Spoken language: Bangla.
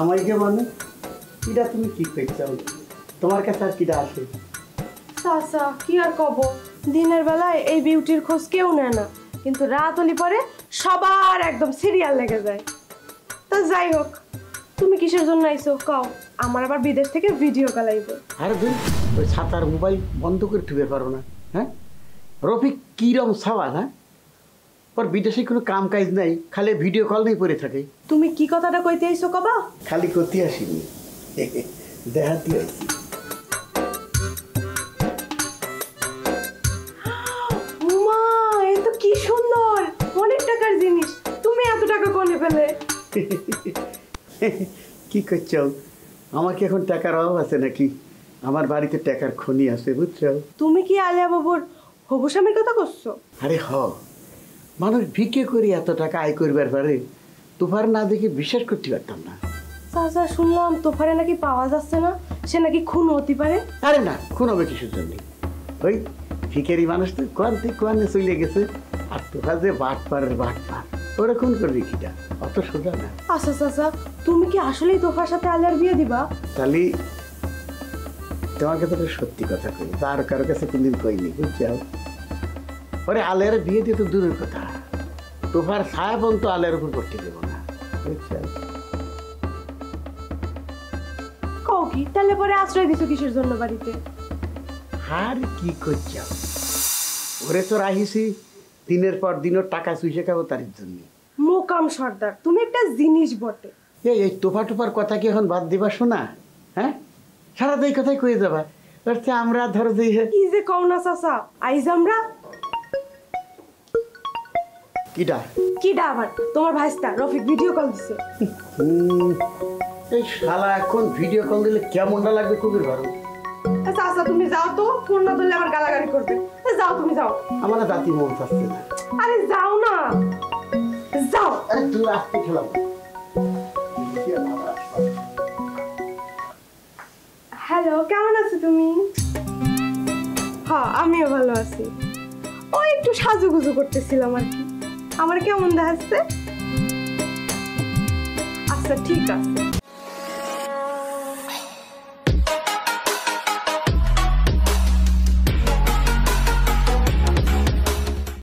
আমাকে মানে কিটা তুমি কি চাও? তোমার কাছে আর কিটা আসে? চাচা কি আর কব, দিনের বেলায় এই বিউটির খোঁজ কেউ নেয় না, কিন্তু রাত হলি পরে সবার একদম সিরিয়াল লেগে যায়। তো যাই হোক, তুমি কিসের জন্য আইছো কও? আমার আবার বিদেশ থেকে ভিডিও কল আইবে। আরে তুই ওই ছাতার মোবাইল বন্ধ করে ঠুকে পারো না? হ্যাঁ, রফিক কিরম সাওয়া না, ওর বিদেশে কোনো কাম কাজ নাই, খালি ভিডিও কল নেই পড়ে থাকে। তুমি কি কথাটা কইতে আইছো কবা? খালি করতে আসিনি, দেখাতে আইছি। মা এ তো কি সুন্দর, অনেক টাকার জিনিস। তুমি এত টাকা কোনে পেলে? কি করছো? আমার কি এখন টাকার অভাব আছে নাকি? আমার বাড়িতে টাকার খনি আছে, বুঝছো? তুমি কি আলিয়া বাবুর হবু স্বামীর কথা করছো? আরে মানুষ ভিক্ষে করে এত টাকা আয় করবার পারে, তোফার না দেখে বিশ্বাস করতে পারতাম না। চাচা শুনলাম তোফারে নাকি পাওয়া যাচ্ছে না, সে নাকি খুন হতে পারে। আরে না, খুন হবে কিছুর জন্য? ওই ভিখারি মানুষ তো কোয়ানে চলে গেছে, আর তোফার যে বাটপার ওরা খুন করবে কিটা? অত সোজা না। আচ্ছা চাচা, তুমি কি আসলেই তোফার সাথে আলিয়ার বিয়ে দিবা? তাহলে তোমাকে তো সত্যি কথা কই, তার কারো কাছে কোনদিন কইনি, বুঝছো? ওরে আলের বিয়ে দিয়ে তো দূরের কথা, তোফার ছায়া পর্যন্ত আলের উপর পড়তে দেবো না, বুঝছো? কও কি তাহলে পরে আশ্রয় দিছো কিসের জন্য বাড়িতে? আর কি করছো? ওরে তো রাহিছি দিনের পর দিন ওর টাকা চুষে খাবো তার জন্য। মোকাম সর্দার, তুমি একটা জিনিস বটে। এই তোফা টোফার কথা কি এখন বাদ দিবা শোনা? হ্যাঁ, সারা এই কথাই কয়ে যাবা। আমরা ধরো যে কি যে কও না চাচা, আইজ আমরা কিডা কিডা আবার তোমার ভাইস্তা রফিক ভিডিও কল দিছে। এই শালা এখন ভিডিও কল দিলে কেমনটা লাগবে খুবই ভালো। চাচা তুমি যাও তো, ফোন না ধরলে আমার গালাগালি করবে। যাও তুমি যাও। আমার দাঁতি মন চাচ্ছে না। আরে যাও না, যাও। আরে তুই আসতে খেলাম। হ্যালো, কেমন আছো তুমি? হ্যাঁ আমিও ভালো আছি। ওই একটু সাজুগুজু করতেছিলাম আর কি। আমার কেমন দেখাচ্ছে? আচ্ছা ঠিক আছে।